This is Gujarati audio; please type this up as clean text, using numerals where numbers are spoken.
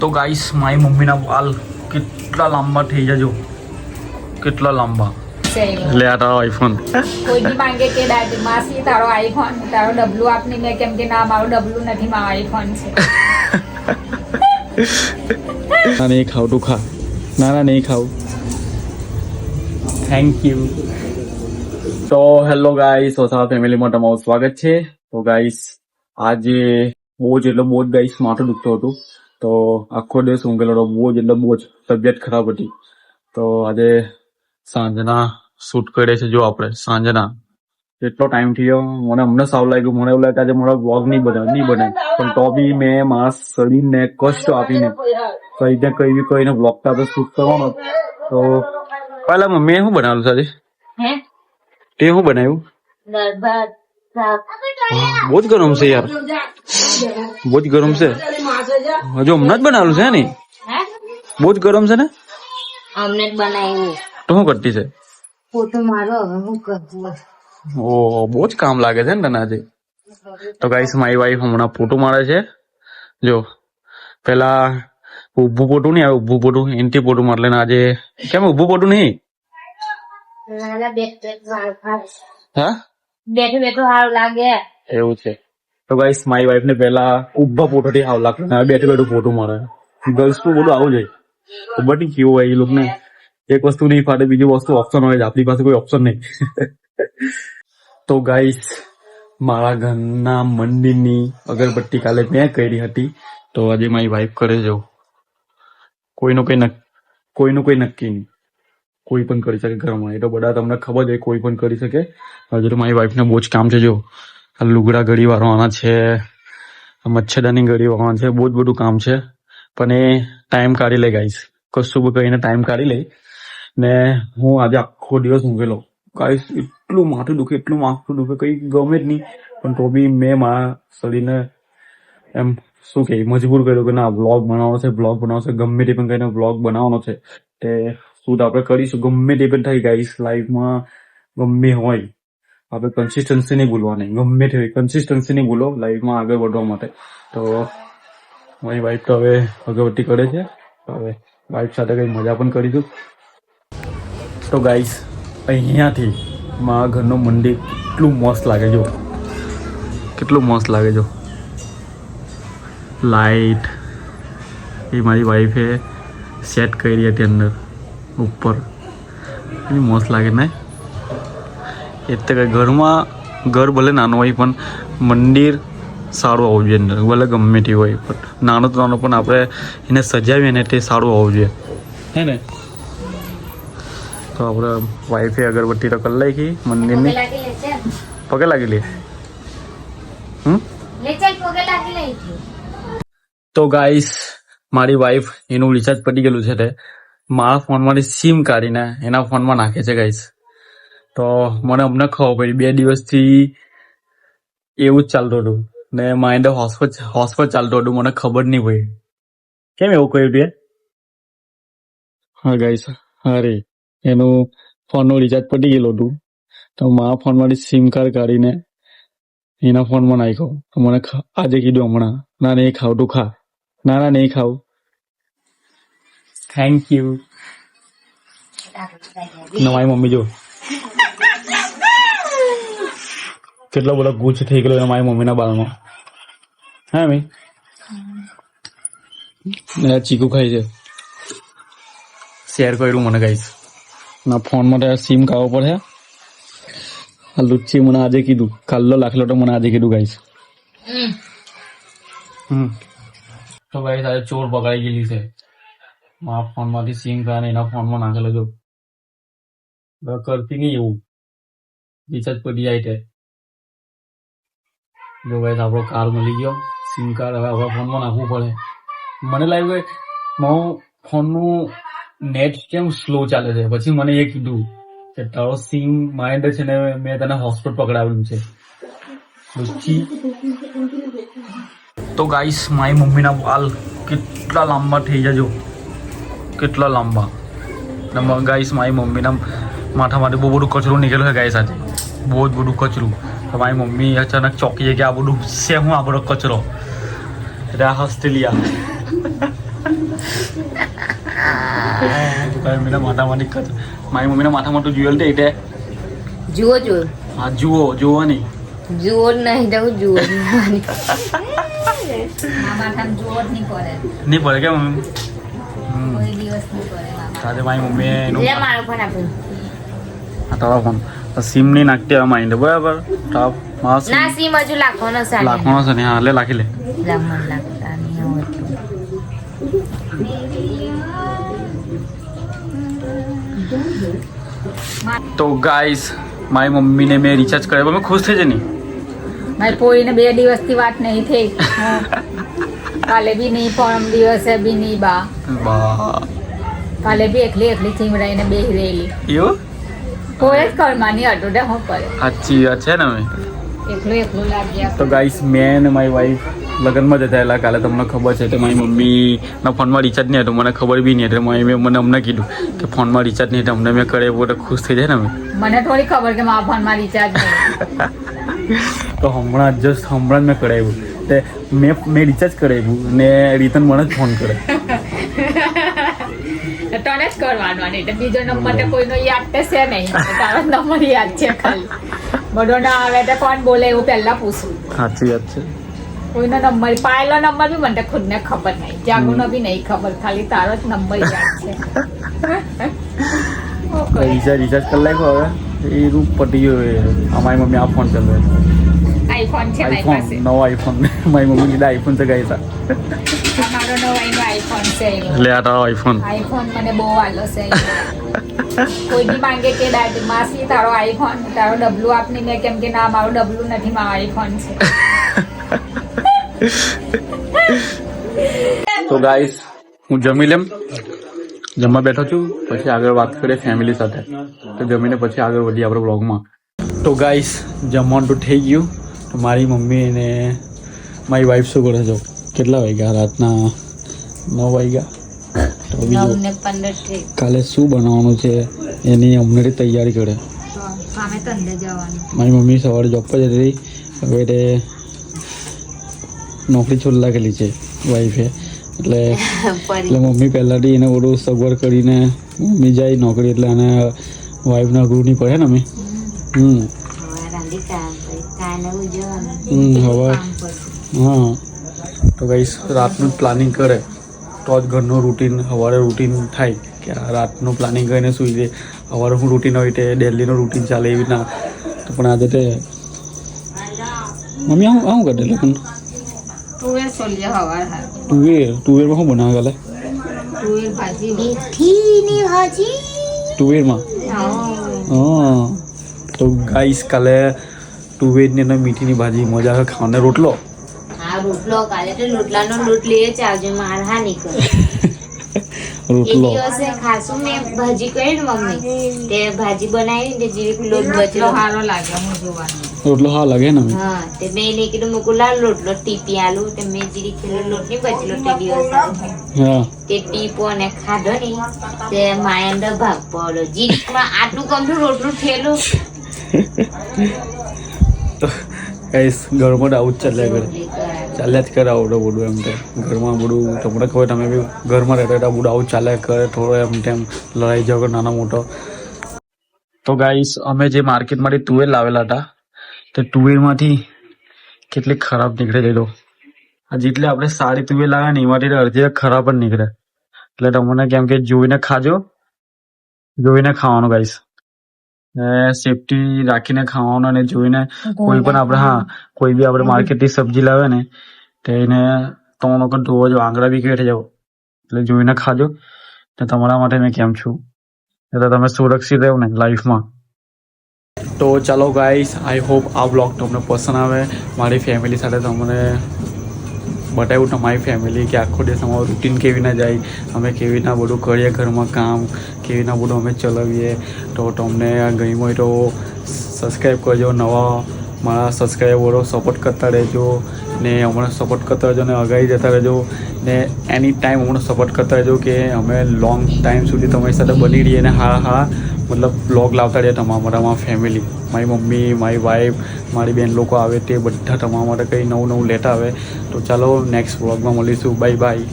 તો ગાઈસ મારી મમ્મીના વાલ કેટલા લાંબા થઈ જજો, કેટલા લાંબા. લે આ તારો આઈફોન. કોઈ માંગે કે માસી તારો આઈફોન, તારો ડબલું આપની. મેં કેમ કે ના, મારો ડબલું નથી, મારો આઈફોન છે. ના નહીં ખાવ, તું ખા. ના નહીં ખાવ. Thank you. તો હેલો ગાઈસ, ઓસા ફેમિલીમાં તમારું સ્વાગત છે. તો ગાઈસ આજે બહુ જ ગાઈસ માથું દુખતું હતું, તો આખો દિવસ ઊંઘેલો હતો. બહુ જ તબિયત ખરાબ હતી. તો આજે સાંજના શૂટ કરે છે. જો આપણે સાંજના એટલો ટાઈમ થયો, મને અમને સાવ લાગ્યું, મને એવું લાગે આજે મારો વ્લોગ નહીં બને, પણ તો બી મેં મારા શરીરને કષ્ટ આપીને કઈને વ્લોગ તો આપણે શૂટ કરવાનો. તો પહેલા મેં શું બનાવેલું છે આજે? તે શું બનાવ્યું? બહુ જ ગરમ છે યાર, બહુ જ ગરમ છે. હજુ હમણાં જ બનાવેલું છે ને? બહુ જ ગરમ છે ને? અમને જ બનાવ્યું. તો શું કરતી છે? ફોટો મારો. હવે હું કરું? ઓ બહુ જ કામ લાગે છે ને તને આજે. તો ગાઈસ મારી વાઈફ હમણાં ફોટો મારે છે. જો પેલા ઉભું પોટું નહીં આવે, ઉભું પોટું એનથી પોટું મારે. આજે કેમ ઉભું પોટું નહીં? હા, બેઠું સારું લાગે એવું છે. તો ગાઈસ મારી વાઈફ ને પેલા ઉભા પોટો થી સારું લાગતું, બેઠું ફોટો મારે. ગર્લ્સ નું બધું આવું જોઈએ, ખબર નહીં કેવું હોય એ લોકો ને. એક વસ્તુ નહીં ફાટે, બીજી વસ્તુ ઓપ્શન હોય. આપણી પાસે કોઈ ઓપ્શન નહીં. તો ગાઈસ મારા ઘરના મંદિરની અગરબત્તી કાલે મેં કરી હતી, તો આજે મારી વાઈફ કરે છે. કોઈનું કોઈ નક્કી નહીં, કોઈ પણ કરી શકે ઘરમાં. એ તો બધા તમને ખબર છે, કોઈ પણ કરી શકે. હજુ તો મારી વાઈફને બહુ જ કામ છે. જો આ લુગડા ઘડી વાળવાના છે, મચ્છરદાની ઘડી વાળવાના છે, બહુ જ બધું કામ છે. પણ એ ટાઈમ કાઢી લે ગાઈસ, કશું બી કહીને ટાઈમ કાઢી લે. ને હું આજે આખો દિવસ ઊંઘેલો ગાઈસ. એટલું માથું દુખે, કઈ ગમે જ નહીં. પણ તો બી મેં મારા શરીરને એમ શું કે મજબૂર કર્યો કે ના વ્લોગ બનાવવાનો છે, ગમે તે પણ કહીને વ્લોગ બનાવવાનો છે. તે શું આપણે કરીશું, ગમે તે પણ થાય ગાઈસ. લાઈફમાં ગમે હોય આપણે કન્સિસ્ટન્સી નહીં ભૂલવાની, ગમે તે હોય કન્સિસ્ટન્સી નહીં ભૂલો લાઈફમાં આગળ વધવા માટે. તો મારી વાઈફ તો હવે અગરબત્તી કરે છે. હવે વાઈફ સાથે કંઈ મજા પણ કરીશું. તો ગાઈસ અહીંયાથી મારા ઘરનું મંદિર કેટલું મસ્ત લાગે. જો કેટલું મસ્ત લાગે. જો લાઈટ એ મારી વાઈફે સેટ કરી હતી અંદર ઉપર, એટલી મસ્ત લાગે ને. એ તો ઘરમાં ઘર ભલે નાનું હોય પણ મંદિર સારું હોવું જોઈએ અંદર, ભલે ગમે તે હોય. પણ નાનું તો નાનું પણ આપણે એને સજાવીએ ને તે સારું હોવું જોઈએ, હે ને. તો આપણે વાઈફે અગરબત્તી તો કરી નાખી મંદિરની. પગે લાગી લે. તો ગાઈસ મારી વાઈફ એનું રિચાર્જ પતી ગયેલું છે, તે મારા ફોનમાંથી સિમ કાઢીને એના ફોનમાં નાખે છે ગાઈસ. તો મને અમને ખબર પડી 2 દિવસથી એવું જ ચાલતું હતું ને માઇન્ડ હોસ્પિટલ ચાલતું હતું. મને ખબર નહીં પડી કેમ એવું કહ્યું તું. હા ગાઈસ, અરે એનું ફોનનું રિચાર્જ પતી ગયેલું હતું, તો મારા ફોનમાંથી સિમ કાર્ડ કાઢીને એના ફોનમાં નાખ્યો. તો મને આજે કીધું હમણાં, ના નહીં ખાવ, તું ખા. ના નહીં ખાવ. Thank you. મારી મમ્મી જો કેટલો બધો ગુચ્છ થઈ ગયેલો મારી મમ્મીના બાળમાં. હા મી ચીકુ ખાય છે. શેર કર્યું મને ગાઈસ. ના ફોન માટે સિમ કાઢવો પડે. આ લુચ્ચી મને આજે કીધું, કાલનો લાખલો તો મને આજે કીધું ગાઈસ. તો ગાઈસ આજે ચોર પકડાઈ ગયેલી છે. મારા ફોનમાંથી સિમ કાઢીને એના ફોનમાં નાખેલો. જો કરતી નહીં એવું, રિચાર્જ પડી જાય છે. જો ગાઈસ આપણો કાર્ડ મળી ગયો, સિમ કાર્ડ. હવે આપણા ફોનમાં નાખવું પડે. મને લાગ્યું કે મારું ફોનનું નેટ કેમ સ્લો ચાલે છે. પછી મને એ કીધું કે તારો સિમ માઇન્ડ છે ને મેં તને હોસ્પિટલ પકડાવેલું છે. તો ગાઈસ મારી મમ્મીના વાલ કેટલા લાંબા થઈ જજો, કેટલા લાંબા. ગાઈસ મારી મમ્મીના માથામાંથી બહુ બધું કચરું નીકળ્યું છે ગાઈસ. આજે બહુ જ બધું કચરું. તો મારી મમ્મી અચાનક ચોંકી છે કે આ બધું છે હું, આ બધો કચરો. એટલે આ ઓસ્ટ્રેલિયા મારી મમ્મીના માથામાં દિક્કત મારી મમ્મીના માથામાં તું જોયેલ તે એટલે જુઓ જુઓ હા જુઓ નહીં જુઓ નહીં તો જુઓ આ માથામાં જોર નહીં પડે નહીં પડે કે મમ્મી કોઈ દિવસ નહીં પડે મામા સાથે મારી મમ્મીએ એનું લે મારો ફોન આપો હા તારો ફોન સિમ નહીં નાખતી આ માઇન્ડ બરાબર ટોપ માસ ના સીમ હજુ લાખવાનો સાલે લાખવાનો છે ને હા લે લાખી લે લાખવાનો લાગતા નહીં આવડતું. તો ગાઈસ મારી મમ્મીને મેં રિચાર્જ કર્યો મેં ખુશ થઈ છે નહીં મારી પોરીને 2 દિવસથી વાત નહીં થઈ કાલે બી નહીં પરમ દિવસે બી નહીં બા બા કાલે બી એકલી ચીમડાઈને બેહી રહેલી એવું કોઈ જ કરવાની હતું હું કરે સાચી વાત છે ને મેં એકલું લાગ્યા તો ગાઈસ મેં અને મારી વાઈફ લગ્નમાં જતા રહેલા કાલે તમને ખબર છે તો મારી મમ્મીના ફોનમાં રિચાર્જ નહીં હતું મને ખબર બી નહીં એટલે મારી મને અમને કીધું કે ફોનમાં રિચાર્જ નહીં એટલે અમને મેં કરે એવું તો ખુશ થઈ જાય ને અમે મને થોડી ખબર કે મારા ફોનમાં રિચાર્જ નહીં તો હમણાં મેં કરાવ્યું તે મેં રિચાર્જ કરાવ્યું ને રીતન મને જ ફોન કરે તને જ કરવાનો નહીં તો બીજો નંબર તો કોઈનો યાદ તો છે નહીં તારો નંબર યાદ છે ખાલી બધો ના આવે તો કોણ બોલે એવું પહેલા પૂછું સાચી વાત છે કોઈનો નંબર પાયેલો નંબર બી મને તો ખુદને ખબર નહીં જાગુનો બી નહીં ખબર ખાલી તારો જ નંબર યાદ છે રિચાર્જ કરી નાખ્યો હવે એ રૂપ પટી ગયો અમારી મમ્મી આ ફોન ચાલે આઈફોન છે મારી આઈફોન પાસે નવો આઈફોન મારી મમ્મી કીધા આઈફોન છે ગાઈ મારો નવાઈનો આઈફોન છે લે આ તારો આઈફોન આઈફોન મને બહુ વાલો છે કોઈ બી માંગે કે દાદી માસી તારો આઈફોન તારો ડબલું આપને મેં કેમ કે ના મારું ડબલું નથી મારો આઈફોન છે તો ગાઈસ હું જમી લેમ જમવા બેઠો છું પછી આગળ વાત કરીએ ફેમિલી સાથે તો જમીને પછી આગળ વધીએ આપણે બ્લોગમાં તો ગાઈસ જમવાનું તો થઈ ગયું તો મારી મમ્મી અને મારી વાઈફ શું કરે છે કેટલા વાગ્યા રાતના 9 વાગ્યા તો બીજું 9:15 કાલે શું બનાવવાનું છે એની અમને તૈયારી કરે સામે તંદે જવાનું મારી મમ્મી સવારે જોબ પર જતી હતી હવે તે નોકરી છોડ લાગેલી છે વાઈફે એટલે મમ્મી પહેલાંથી એને બધું સગવડ કરીને મમ્મી જાય નોકરી એટલે આને વાઈફને અઘરું નહીં પડે ને અમે હવે હા તો કઈ રાતનું જ પ્લાનિંગ કરે તો જ ઘરનું રૂટીન સવારે રૂટીન થાય કે આ રાતનું પ્લાનિંગ કરીને સૂઈ જાય સવારે હું રૂટીન હોય તે ડેલીનું રૂટીન ચાલે એવી રીતના તો પણ આજે તે મમ્મી આવું કરે એટલે પણ તુવેર સોલ્જે હવાર હાર તુવેરમાં શું બનાવે કાલે તુવેર ભાજી મેથીની ભાજી તુવેરમાં હા તો ગાઈસ કાલે તુવેરની અને મીઠીની ભાજી મજા આવે ખાવાને રોટલો આ રોટલો કાલે તો લોટલાનો લોટ લઈએ ચાવજો માર હા નીકળ એ રોટલો દિવસે ખાસું મેં ભાજી કરી ને મમ્મી તે ભાજી બનાવી ને જીરીક લોટ રોટલો બચલો સારો લાગે હું જોવાનું રોટલો હા લાગે ને અમે હા તે મેં એને કીધું મૂકું લાલ લોટલો ટીપી આલું તે મેં જીરીક કિલો લોટ ની બચલો તે દિવસે હા તે ટીપો ને ખાધો ને તે માયંડો ભાગ પડ્યો જીરીકમાં આટલું કમઠું રોટલું થયેલું તો ગાઈસ ઘરમાં આવું જ ચાલ્યા જ કરે આવડે બધું એમ તેમ ઘરમાં બધું તમને ખબર તમે બી ઘરમાં રહેતા રહેતા બધું આવું ચાલ્યા કરે થોડો એમ તેમ લડાઈ ઝઘડો નાનો મોટો તો ગાઈસ અમે જે માર્કેટમાંથી તુવેર લાવેલા હતા તે તુવેરમાંથી કેટલી ખરાબ નીકળે લેલો આ જેટલી આપણે સારી તુવેર લાવ્યા ને એમાંથી અડધી ખરાબ જ નીકળે એટલે તમને કેમ કે જોઈને ખાજો જોઈને ખાવાનું ગાઈસ સેફટી રાખીને ખાવાનું અને જોઈને કોઈ પણ આપણે કોઈ બી આપણે માર્કેટથી સબ્જી લાવે ને તો એને 3 વખત ધોવો જો આંગળા બી કેઠી જાવ એટલે જોઈને ખાજો તો તમારા માટે મેં કેમ છું એટલે તમે સુરક્ષિત રહો ને લાઈફમાં તો ચાલો ગાઈસ આઈ હોપ આ બ્લોગ તમને પસંદ આવે મારી ફેમિલી સાથે તમને બતાવ્યું તમારી ફેમિલી કે આખો દિવસ અમારું રૂટીન કેવી ના જાય અમે કેવી રીતના બધું કરીએ ઘરમાં કામ કેવી રીતના બધું અમે ચલાવીએ તો તમને આ ગમ્યું હોય તો સબસ્ક્રાઈબ કરજો નવા મારા સબસ્ક્રાઈબરો સપોર્ટ કરતા રહેજો ને હમણાં સપોર્ટ કરતા રહેજો ને અગાડી જતા રહેજો ને એની ટાઈમ હમણાં સપોર્ટ કરતા રહેજો કે અમે લોંગ ટાઈમ સુધી તમારી સાથે બની રહીએ ને મતલબ બ્લોગ લાવતા રહીએ તમારા ફેમિલી મારી મમ્મી મારી વાઈફ મારી બેન લોકો આવે તે બધા તમારા માટે કંઈ નવું લેતા આવે તો ચાલો નેક્સ્ટ બ્લોગમાં મળીશું બાય બાય